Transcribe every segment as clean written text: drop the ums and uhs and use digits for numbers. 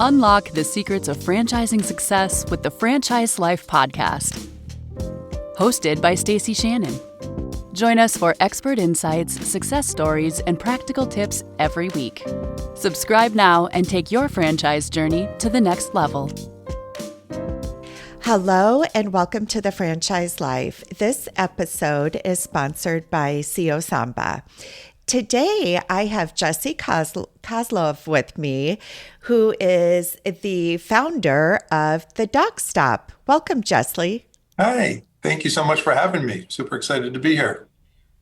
Unlock the secrets of franchising success with the Franchise Life podcast. Hosted by Stacie Shannon. Join us for expert insights, success stories, and practical tips every week. Subscribe now and take your franchise journey to the next level. Hello and welcome to the Franchise Life. This episode is sponsored by CO Samba. Today, I have Jesse Coslov with me, who is the founder of the Dog Stop. Welcome, Jesse. Hi, thank you so much for having me. Super excited to be here.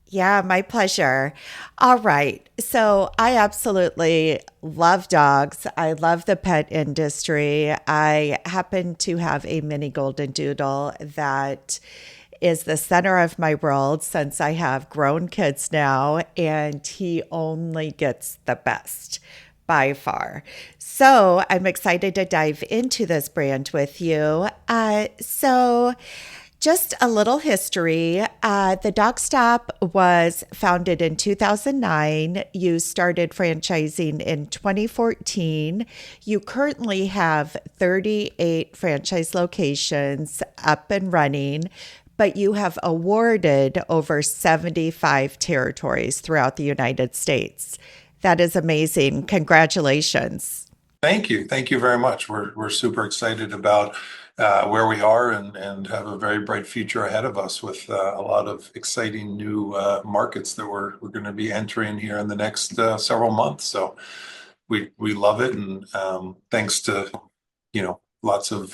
Yeah, my pleasure. All right. So I absolutely love dogs. I love the pet industry. I happen to have a mini golden doodle that is the center of my world since I have grown kids now, and he only gets the best by far. So I'm excited to dive into this brand with you. Just a little history. The Dog Stop was founded in 2009. You started franchising in 2014. You currently have 38 franchise locations up and running, but you have awarded over 75 territories throughout the United States. That is amazing. Congratulations. Thank you. Thank you very much. We're super excited about where we are and have a very bright future ahead of us with a lot of exciting new markets that we're going to be entering here in the next several months. So we love it, and thanks to lots of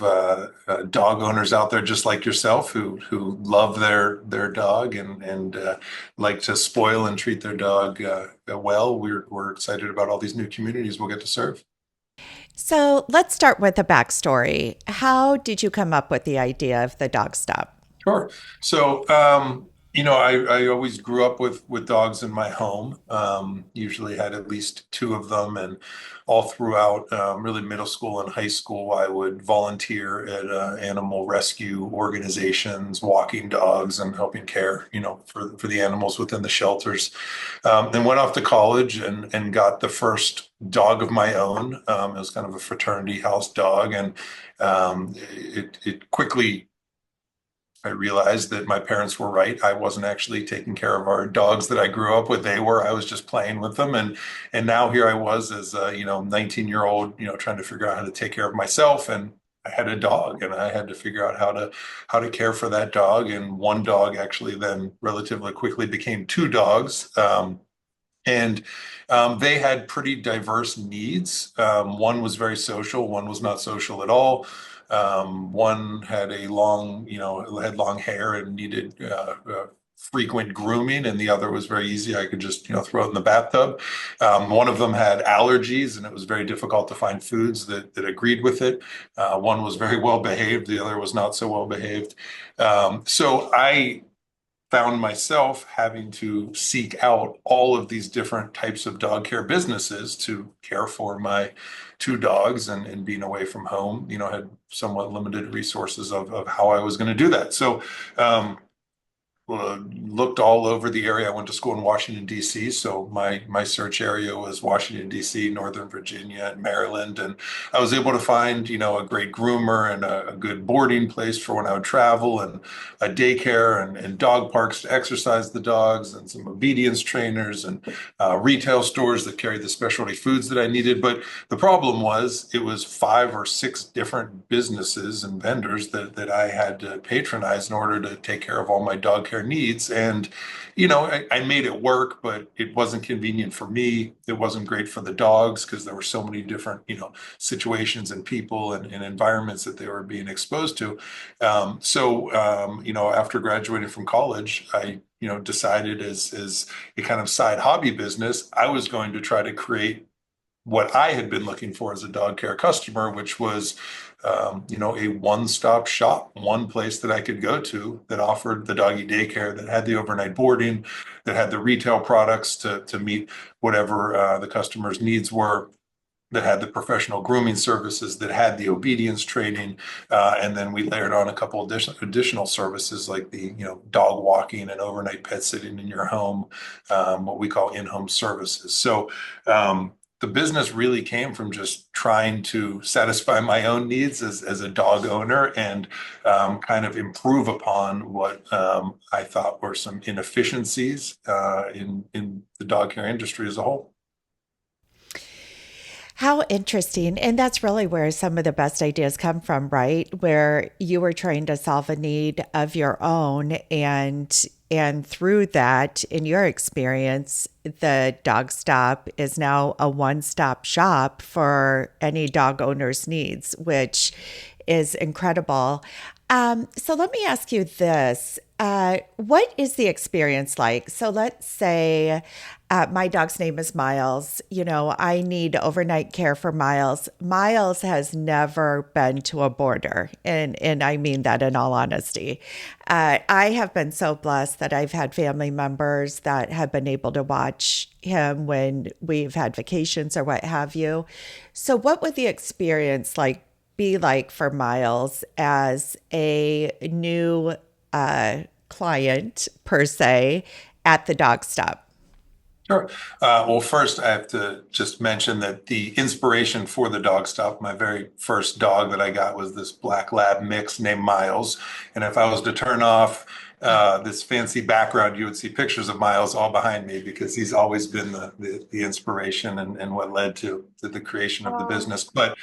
dog owners out there just like yourself who love their dog and like to spoil and treat their dog well. We're excited about all these new communities we'll get to serve. So let's start with a backstory. How did you come up with the idea of the Dog Stop? Sure. So, I always grew up with dogs in my home. Usually had at least two of them, and all throughout really middle school and high school, I would volunteer at animal rescue organizations, walking dogs and helping care, for the animals within the shelters. Then went off to college and got the first dog of my own. It was kind of a fraternity house dog, and it quickly I realized that my parents were right. I wasn't actually taking care of our dogs that I grew up with. They were. I was just playing with them. And now here I was as a 19-year-old, trying to figure out how to take care of myself. And I had a dog, and I had to figure out how to care for that dog. And one dog actually then relatively quickly became two dogs. And they had pretty diverse needs. One was very social. One was not social at all. One had had long hair and needed frequent grooming, and the other was very easy. I could just, throw it in the bathtub. One of them had allergies, and it was very difficult to find foods that agreed with it. One was very well behaved. The other was not so well behaved. So I found myself having to seek out all of these different types of dog care businesses to care for my two dogs, and being away from home, had somewhat limited resources of how I was going to do that. So looked all over the area. I went to school in Washington, D.C., so my search area was Washington, D.C., Northern Virginia, and Maryland. And I was able to find, a great groomer and a good boarding place for when I would travel, and a daycare and dog parks to exercise the dogs, and some obedience trainers, and retail stores that carried the specialty foods that I needed. But the problem was it was 5 or 6 different businesses and vendors that I had to patronize in order to take care of all my dog care needs. And I made it work, but it wasn't convenient for me. It wasn't great for the dogs because there were so many different situations and people and environments that they were being exposed to. After graduating from college, I decided as a kind of side hobby business, I was going to try to create what I had been looking for as a dog care customer, which was a one-stop shop, one place that I could go to that offered the doggy daycare, that had the overnight boarding, that had the retail products to meet whatever the customer's needs were, that had the professional grooming services, that had the obedience training, and then we layered on a couple of additional services like the dog walking and overnight pet sitting in your home, what we call in-home services. So the business really came from just trying to satisfy my own needs as a dog owner and kind of improve upon what I thought were some inefficiencies in the dog care industry as a whole. How interesting. And that's really where some of the best ideas come from, right? Where you were trying to solve a need of your own and through that, in your experience, the Dog Stop is now a one-stop shop for any dog owner's needs, which is incredible. So let me ask you this. What is the experience like? So let's say my dog's name is Miles. You know, I need overnight care for Miles. Miles has never been to a boarder, and I mean that in all honesty. I have been so blessed that I've had family members that have been able to watch him when we've had vacations or what have you. So what would the experience be like for Miles as a new client per se at the Dog Stop? Sure. Well, first, I have to just mention that the inspiration for the Dog Stop, my very first dog that I got was this black lab mix named Miles. And if I was to turn off this fancy background, you would see pictures of Miles all behind me because he's always been the inspiration and what led to the creation of the business. But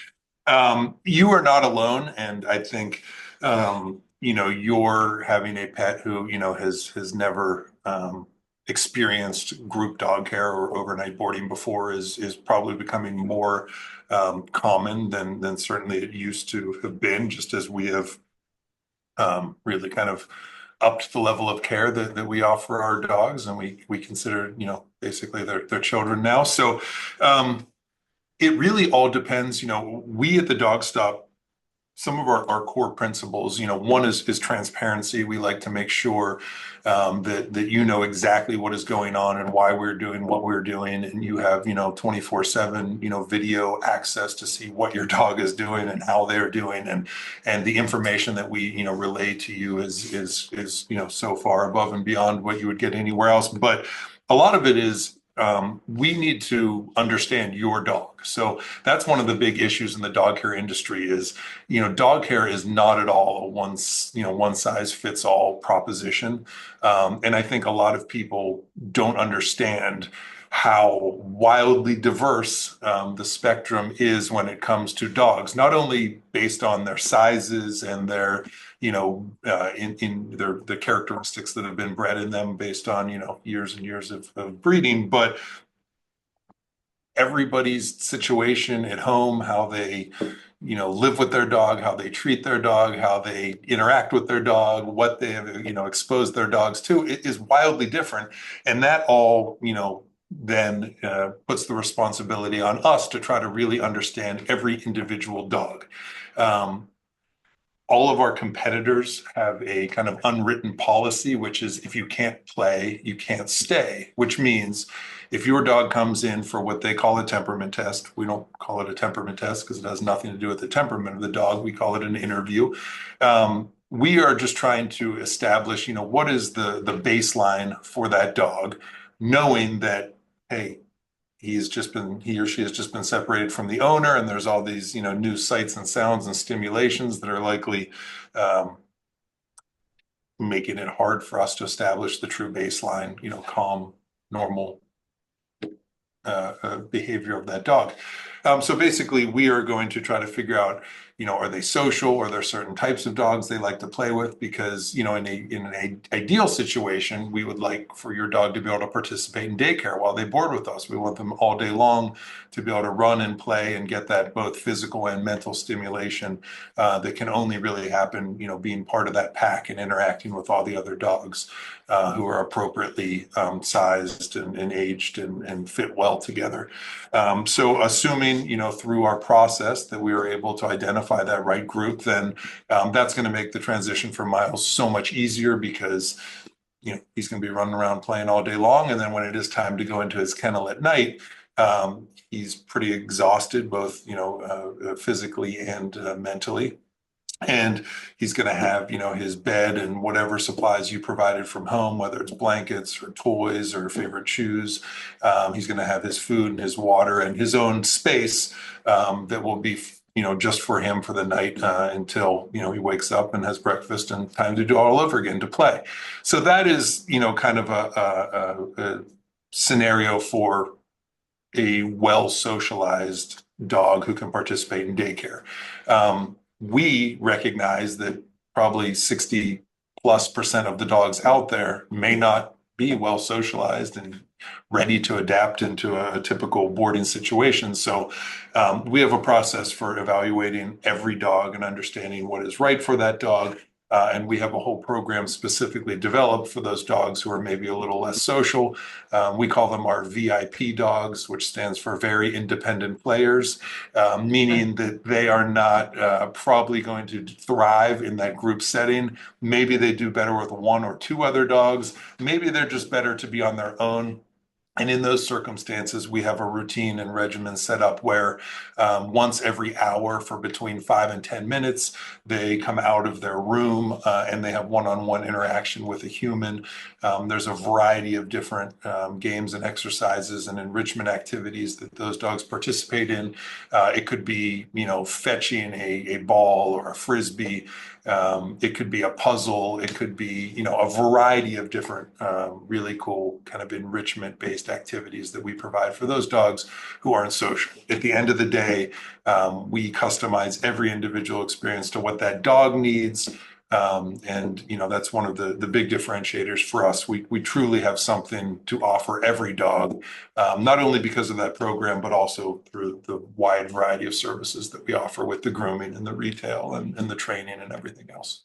you are not alone, and I think you're having a pet who has never experienced group dog care or overnight boarding before is probably becoming more common than certainly it used to have been, just as we have really kind of upped the level of care that we offer our dogs, and we consider basically their children now. So it really all depends. We at the Dog Stop, some of our core principles, one is transparency. We like to make sure that you know exactly what is going on and why we're doing what we're doing, and you have 24/7 video access to see what your dog is doing and how they're doing, and the information that we relay to you is so far above and beyond what you would get anywhere else. But a lot of it is we need to understand your dog. So that's one of the big issues in the dog care industry is, dog care is not at all a one size fits all proposition. And I think a lot of people don't understand how wildly diverse the spectrum is when it comes to dogs, not only based on their sizes and their in the characteristics that have been bred in them based on years and years of breeding, but everybody's situation at home, how they live with their dog, how they treat their dog, how they interact with their dog, what they have exposed their dogs to, it is wildly different. And that all then puts the responsibility on us to try to really understand every individual dog. All of our competitors have a kind of unwritten policy, which is if you can't play, you can't stay, which means if your dog comes in for what they call a temperament test, we don't call it a temperament test because it has nothing to do with the temperament of the dog. We call it an interview. We are just trying to establish, what is the baseline for that dog, knowing that, hey, he or she has just been separated from the owner, and there's all these new sights and sounds and stimulations that are likely making it hard for us to establish the true baseline calm, normal behavior of that dog. So basically we are going to try to figure out are they social? Are there certain types of dogs they like to play with? Because, in an ideal situation, we would like for your dog to be able to participate in daycare while they board with us. We want them all day long to be able to run and play and get that both physical and mental stimulation that can only really happen, being part of that pack and interacting with all the other dogs who are appropriately sized and aged and fit well together. So assuming, through our process that we were able to identify that right group, then that's going to make the transition for Miles so much easier because he's going to be running around playing all day long, and then when it is time to go into his kennel at night, he's pretty exhausted both physically and mentally. And he's going to have, his bed and whatever supplies you provided from home, whether it's blankets or toys or favorite shoes. He's going to have his food and his water and his own space that will be, just for him for the night until, he wakes up and has breakfast and time to do all over again to play. So that is, kind of a scenario for a well-socialized dog who can participate in daycare. We recognize that probably 60+% of the dogs out there may not be well socialized and ready to adapt into a typical boarding situation. So we have a process for evaluating every dog and understanding what is right for that dog. And we have a whole program specifically developed for those dogs who are maybe a little less social. We call them our VIP dogs, which stands for very independent players, meaning that they are not probably going to thrive in that group setting. Maybe they do better with one or two other dogs. Maybe they're just better to be on their own. And in those circumstances, we have a routine and regimen set up where once every hour for between 5 and 10 minutes, they come out of their room and they have one-on-one interaction with a human. There's a variety of different games and exercises and enrichment activities that those dogs participate in. It could be, fetching a ball or a frisbee. It could be a puzzle. It could be, a variety of different really cool kind of enrichment-based activities that we provide for those dogs who aren't social. At the end of the day, we customize every individual experience to what that dog needs. And that's one of the big differentiators for us. We truly have something to offer every dog, not only because of that program, but also through the wide variety of services that we offer with the grooming and the retail and the training and everything else.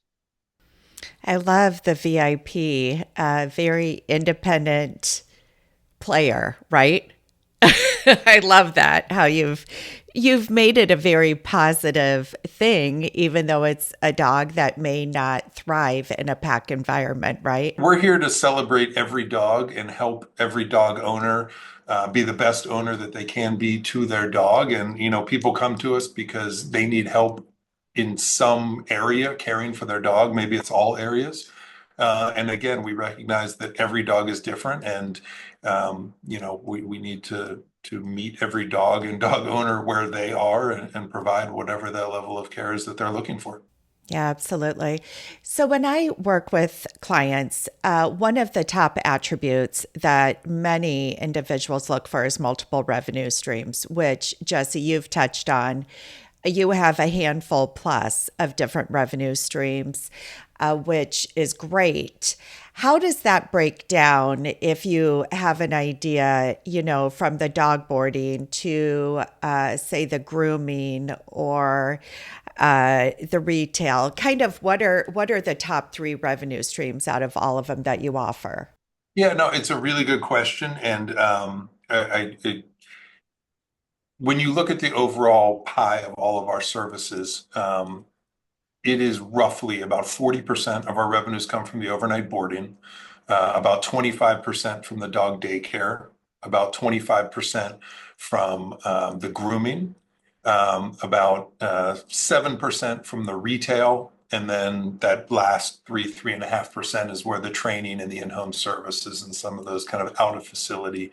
I love the VIP, very independent player, right? I love that, how you've made it a very positive thing, even though it's a dog that may not thrive in a pack environment, right? We're here to celebrate every dog and help every dog owner be the best owner that they can be to their dog. And, people come to us because they need help in some area caring for their dog. Maybe it's all areas. And again, we recognize that every dog is different, and we need to meet every dog and dog owner where they are and provide whatever the level of care is that they're looking for. Yeah, absolutely. So when I work with clients, one of the top attributes that many individuals look for is multiple revenue streams, which, Jesse, you've touched on. You have a handful plus of different revenue streams, which is great. How does that break down if you have an idea, from the dog boarding to, say, the grooming or the retail? Kind of what are the top three revenue streams out of all of them that you offer? Yeah, no, it's a really good question. And when you look at the overall pie of all of our services, it is roughly about 40% of our revenues come from the overnight boarding, about 25% from the dog daycare, about 25% from the grooming, about 7% from the retail, and then that last 3.5% is where the training and the in-home services and some of those kind of out-of-facility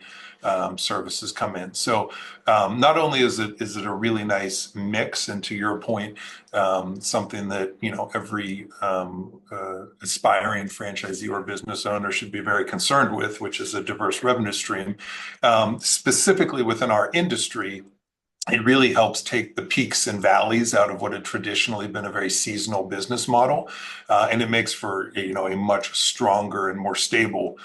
services come in. So not only is it a really nice mix, and to your point, something that every aspiring franchisee or business owner should be very concerned with, which is a diverse revenue stream. Specifically within our industry, it really helps take the peaks and valleys out of what had traditionally been a very seasonal business model, and it makes for a much stronger and more stable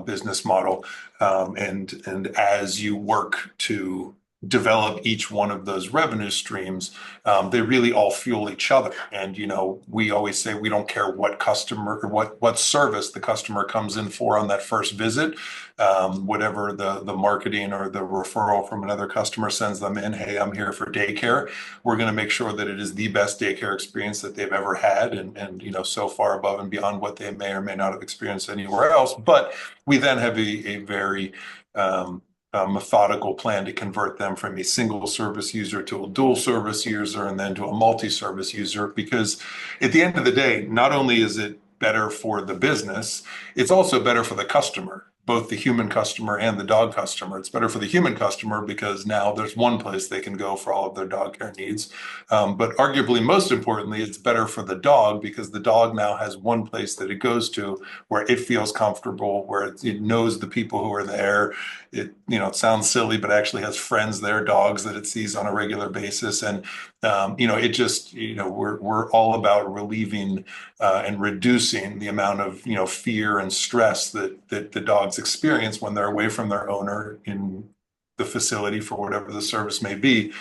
business model. And as you work to develop each one of those revenue streams, they really all fuel each other. And we always say we don't care what customer or what service the customer comes in for on that first visit, whatever the marketing or the referral from another customer sends them in. Hey, I'm here for daycare. We're going to make sure that it is the best daycare experience that they've ever had, and so far above and beyond what they may or may not have experienced anywhere else. But we then have a very methodical plan to convert them from a single service user to a dual service user and then to a multi-service user. Because at the end of the day, not only is it better for the business, it's also better for the customer, both the human customer and the dog customer. It's better for the human customer because now there's one place they can go for all of their dog care needs. But arguably, most importantly, it's better for the dog because the dog now has one place that it goes to where it feels comfortable, where it knows the people who are there. It sounds silly, but actually has friends there, dogs that it sees on a regular basis. And, it just, we're all about relieving and reducing the amount of, fear and stress that the dogs experience when they're away from their owner in the facility for whatever the service may be.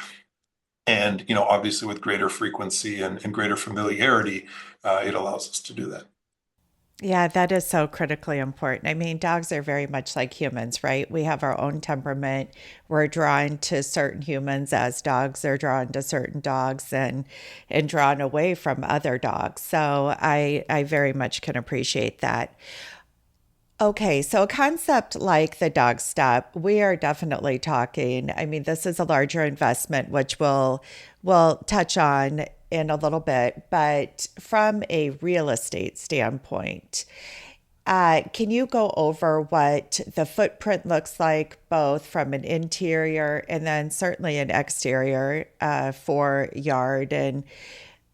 And, obviously with greater frequency and greater familiarity, it allows us to do that. Yeah, that is so critically important. I mean, dogs are very much like humans, right? We have our own temperament. We're drawn to certain humans as dogs are drawn to certain dogs and drawn away from other dogs. So I very much can appreciate that. Okay, so a concept like the dog stop, we are definitely talking. I mean, this is a larger investment, which we'll touch on in a little bit, but from a real estate standpoint, can you go over what the footprint looks like, both from an interior and then certainly an exterior for yard and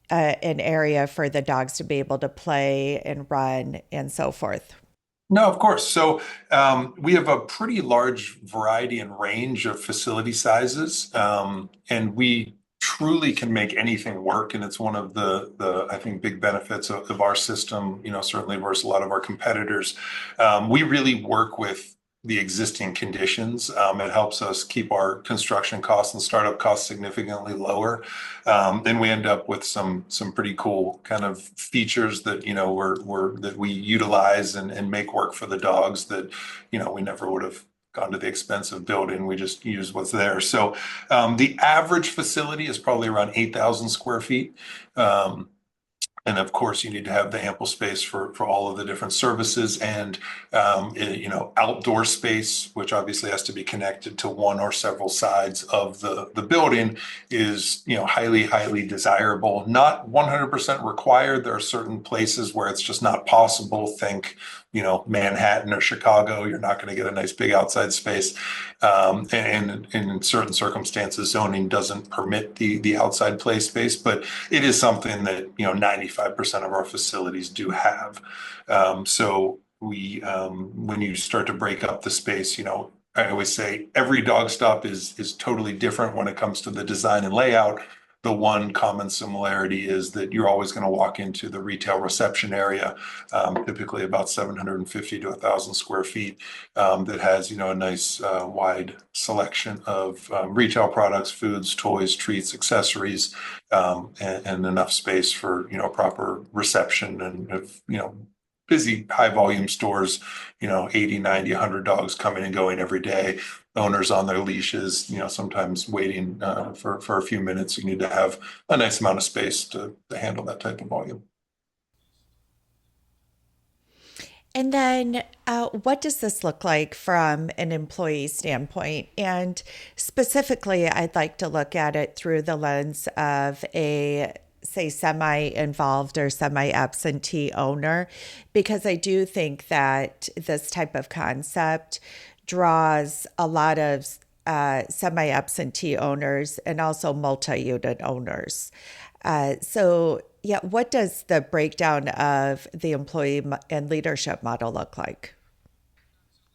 an area for the dogs to be able to play and run and so forth? No, of course. So we have a pretty large variety and range of facility sizes, and we truly can make anything work. And it's one of the I think big benefits of our system, certainly versus a lot of our competitors. We really work with the existing conditions. It helps us keep our construction costs and startup costs significantly lower. And we end up with some pretty cool kind of features that, that we utilize and make work for the dogs that, we never would have gone to the expense of building. We just use what's there. So the average facility is probably around 8,000 square feet. And of course, you need to have the ample space for all of the different services and, outdoor space, which obviously has to be connected to one or several sides of the building is, highly, highly desirable. Not 100% required. There are certain places where it's just not possible. Think, Manhattan or Chicago, you're not going to get a nice big outside space. And in certain circumstances, zoning doesn't permit the outside play space, but it is something that, 95% of our facilities do have. So when you start to break up the space, I always say every dog stop is totally different when it comes to the design and layout. The one common similarity is that you're always going to walk into the retail reception area, typically about 750 to 1,000 square feet, that has, a nice wide selection of retail products, foods, toys, treats, accessories, and enough space for, proper reception and, busy high volume stores, 80, 90, 100 dogs coming and going every day, owners on their leashes, sometimes waiting for a few minutes. You need to have a nice amount of space to handle that type of volume. And then, what does this look like from an employee standpoint? And specifically, I'd like to look at it through the lens of a, say, semi-involved or semi-absentee owner, because I do think that this type of concept draws a lot of semi-absentee owners and also multi-unit owners. So, yeah, what does the breakdown of the employee and leadership model look like?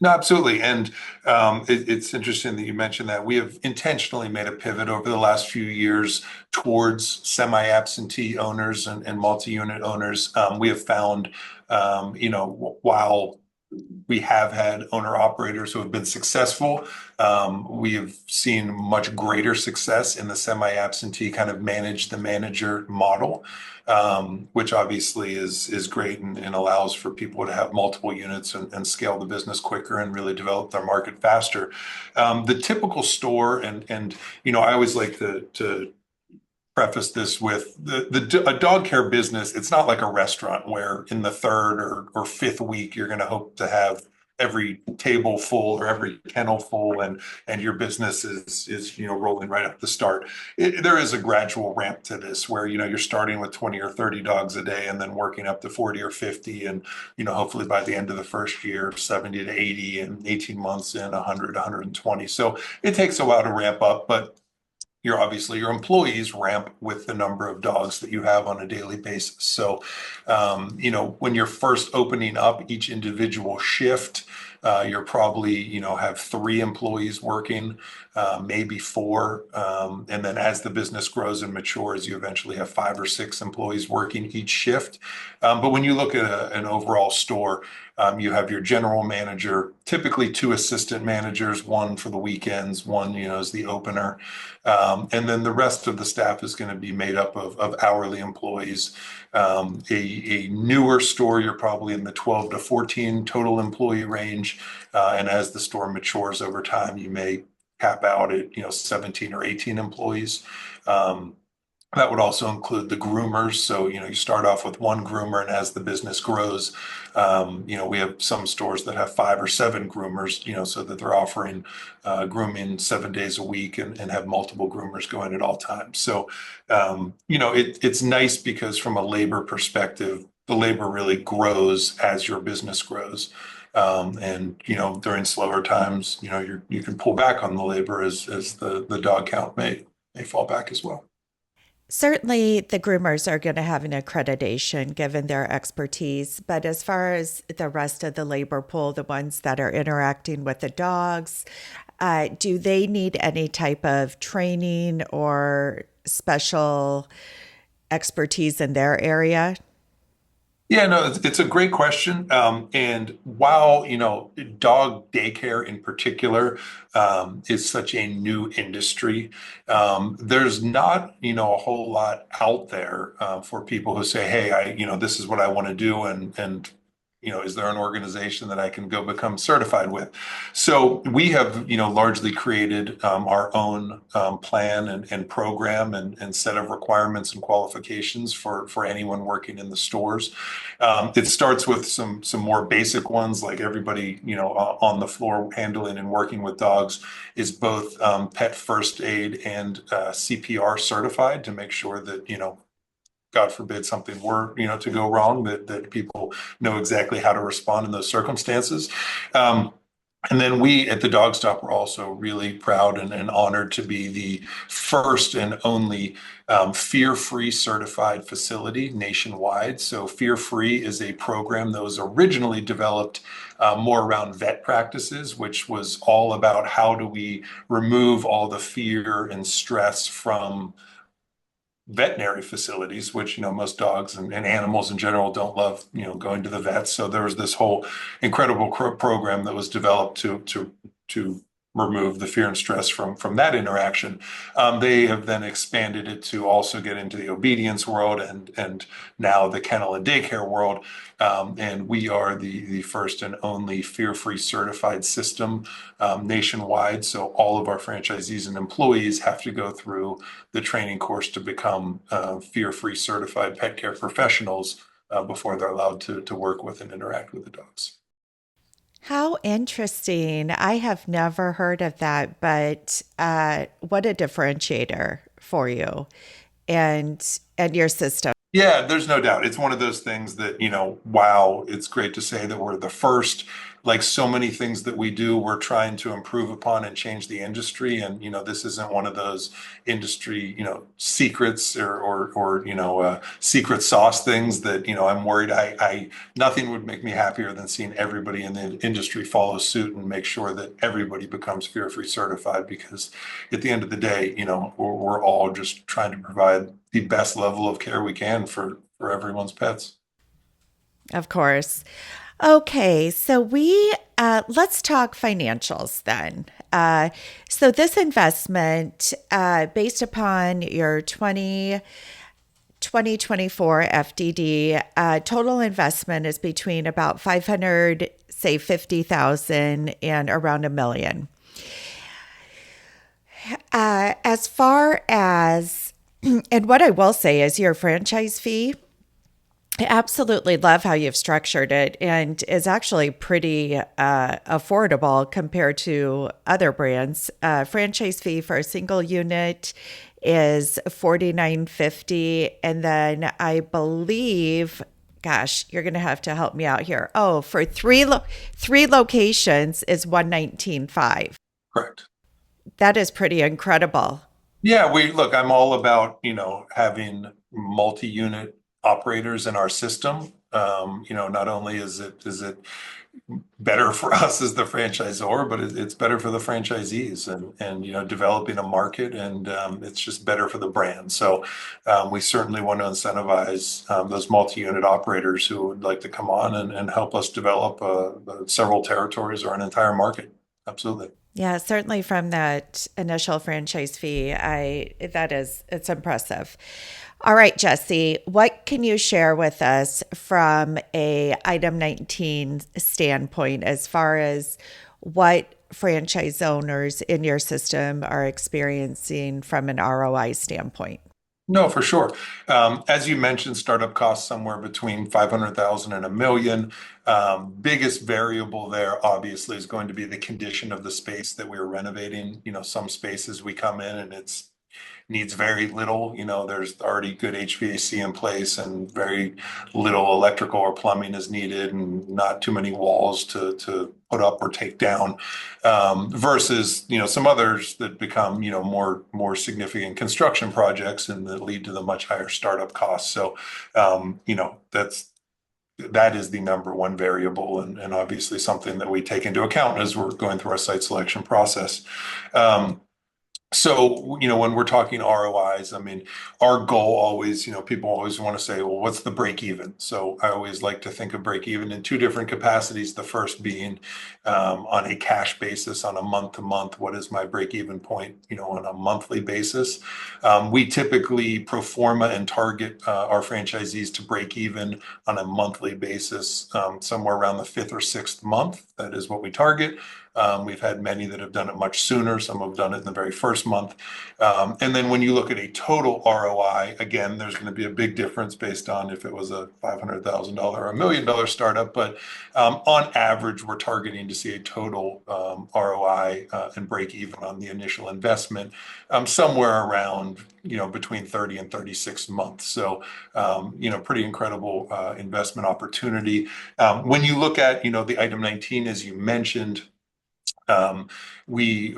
No, absolutely. And it's interesting that you mentioned that. We have intentionally made a pivot over the last few years towards semi-absentee owners and multi-unit owners. We have found, while we have had owner operators who have been successful, we have seen much greater success in the semi-absentee kind of manage the manager model, which obviously is great and allows for people to have multiple units and scale the business quicker and really develop their market faster. The typical store, and I always like to preface this with a dog care business. It's not like a restaurant where in the third or fifth week you're going to hope to have every table full or every kennel full, and your business is rolling right at the start. There is a gradual ramp to this where you're starting with 20 or 30 dogs a day and then working up to 40 or 50, and hopefully by the end of the first year 70 to 80, and 18 months in 100, 120. So it takes a while to ramp up, but your employees ramp with the number of dogs that you have on a daily basis. So, when you're first opening up each individual shift, you're probably, have 3 employees working, maybe 4. And then as the business grows and matures, you eventually have 5 or 6 employees working each shift. But when you look at an overall store, you have your general manager, typically 2 assistant managers, one for the weekends, one, is the opener. And then the rest of the staff is going to be made up of hourly employees. A newer store, you're probably in the 12 to 14 total employee range. And as the store matures over time, you may cap out at 17 or 18 employees. That would also include the groomers. So, you start off with 1 groomer, and as the business grows, we have some stores that have 5 or 7 groomers, so that they're offering grooming 7 days a week, and have multiple groomers going at all times. So, it's nice because from a labor perspective, the labor really grows as your business grows. And during slower times, you can pull back on the labor as the dog count may fall back as well. Certainly, the groomers are going to have an accreditation given their expertise. But as far as the rest of the labor pool, the ones that are interacting with the dogs, do they need any type of training or special expertise in their area? Yeah, no, it's a great question. And while, dog daycare in particular is such a new industry, there's not, a whole lot out there for people who say, hey, this is what I want to do. And is there an organization that I can go become certified with? So we have, largely created our own plan and program and set of requirements and qualifications for anyone working in the stores. It starts with some more basic ones, like everybody, on the floor handling and working with dogs is both pet first aid and CPR certified to make sure that, God forbid something were, to go wrong, that people know exactly how to respond in those circumstances. And then we at the Dog Stop are also really proud and honored to be the first and only fear-free certified facility nationwide. So fear-free is a program that was originally developed more around vet practices, which was all about how do we remove all the fear and stress from veterinary facilities, which most dogs and animals in general don't love going to the vets. So there was this whole incredible program that was developed to remove the fear and stress from that interaction. They have then expanded it to also get into the obedience world and now the kennel and daycare world. And we are the first and only fear-free certified system nationwide. So all of our franchisees and employees have to go through the training course to become fear-free certified pet care professionals before they're allowed to work with and interact with the dogs. How interesting. I have never heard of that, but what a differentiator for you and your system. Yeah, there's no doubt. It's one of those things that, wow, it's great to say that we're the first. Like so many things that we do, we're trying to improve upon and change the industry. And, this isn't one of those industry, secrets or secret sauce things that, I'm worried. Nothing would make me happier than seeing everybody in the industry follow suit and make sure that everybody becomes fear-free certified, because at the end of the day, we're all just trying to provide the best level of care we can for everyone's pets. Of course. Okay, so let's talk financials then. So this investment, based upon your 2024 FDD, total investment is between about 500, say 50,000 and around $1 million. As far as, and what I will say is your franchise fee I absolutely love how you've structured it, and is actually pretty affordable compared to other brands. Franchise fee for a single unit is $49.50, and then I believe, gosh, you're going to have to help me out here. Oh, for three locations is $119.5. Correct. That is pretty incredible. Yeah, I'm all about, having multi-unit operators in our system. Not only is it better for us as the franchisor, but it's better for the franchisees and developing a market, and it's just better for the brand. So we certainly want to incentivize those multi-unit operators who would like to come on and help us develop several territories or an entire market. Absolutely. Yeah, certainly from that initial franchise fee, it's impressive. All right, Jesse, what can you share with us from a item 19 standpoint as far as what franchise owners in your system are experiencing from an ROI standpoint? No, for sure. As you mentioned, startup costs somewhere between 500,000 and a million. Biggest variable there, obviously, is going to be the condition of the space that we're renovating. Some spaces we come in and it's needs very little. There's already good HVAC in place and very little electrical or plumbing is needed, and not too many walls to put up or take down. Versus, some others that become, more significant construction projects and that lead to the much higher startup costs. So, that is the number one variable, and obviously something that we take into account as we're going through our site selection process. So, when we're talking ROIs, I mean, our goal always, people always want to say, well, what's the break even? So I always like to think of break even in two different capacities. The first being on a cash basis, on a month to month, what is my break even point, on a monthly basis? We typically pro forma and target our franchisees to break even on a monthly basis, somewhere around the fifth or sixth month. That is what we target. We've had many that have done it much sooner. Some have done it in the very first month. And then when you look at a total ROI, again, there's going to be a big difference based on if it was a $500,000 or $1 million startup. But on average, we're targeting to see a total ROI and break even on the initial investment somewhere around, between 30 and 36 months. So, pretty incredible investment opportunity. When you look at, the item 19, as you mentioned, we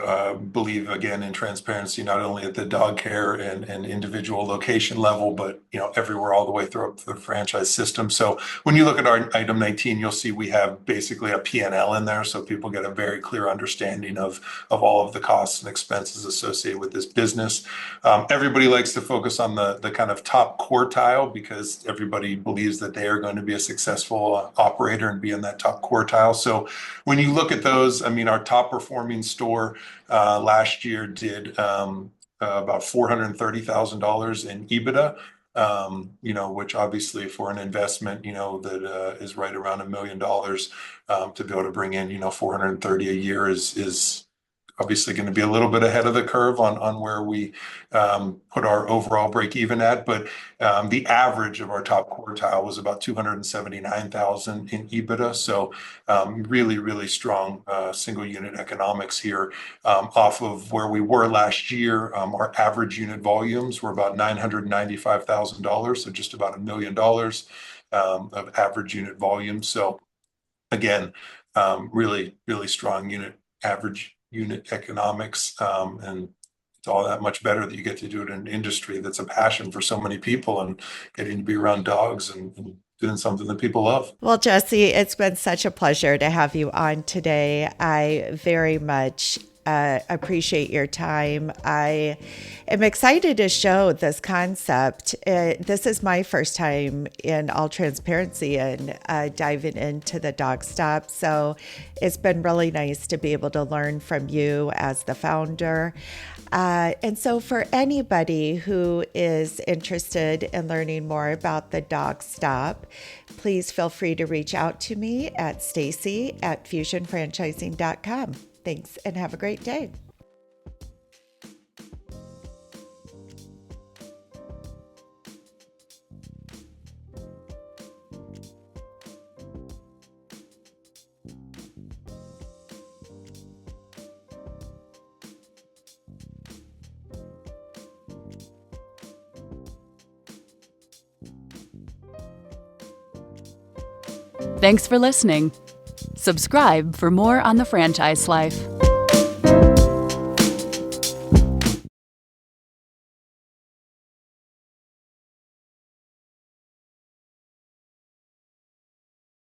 believe, again, in transparency, not only at the dog care and individual location level, but everywhere all the way through up to the franchise system. So when you look at our item 19, you'll see we have basically a P&L in there, so people get a very clear understanding of all of the costs and expenses associated with this business. Everybody likes to focus on the kind of top quartile because everybody believes that they are going to be a successful operator and be in that top quartile. So when you look at those, I mean, our top performing store last year did about $430,000 in EBITDA, which obviously for an investment, that is right around $1 million, to be able to bring in, 430 a year is obviously going to be a little bit ahead of the curve on where we put our overall break even at. But the average of our top quartile was about 279,000 in EBITDA. So really, really strong single unit economics here off of where we were last year. Our average unit volumes were about $995,000, so just about $1 million of average unit volume. So again, really, really strong average unit economics, and it's all that much better that you get to do it in an industry that's a passion for so many people, and getting to be around dogs and doing something that people love. Well, Jesse, it's been such a pleasure to have you on today. I very much appreciate your time. I am excited to show this concept. This is my first time, in all transparency, and diving into the dog stop. So it's been really nice to be able to learn from you as the founder. And so for anybody who is interested in learning more about the dog stop, please feel free to reach out to me at Stacie@fusionfranchising.com. Thanks, and have a great day. Thanks for listening. Subscribe for more on the franchise life.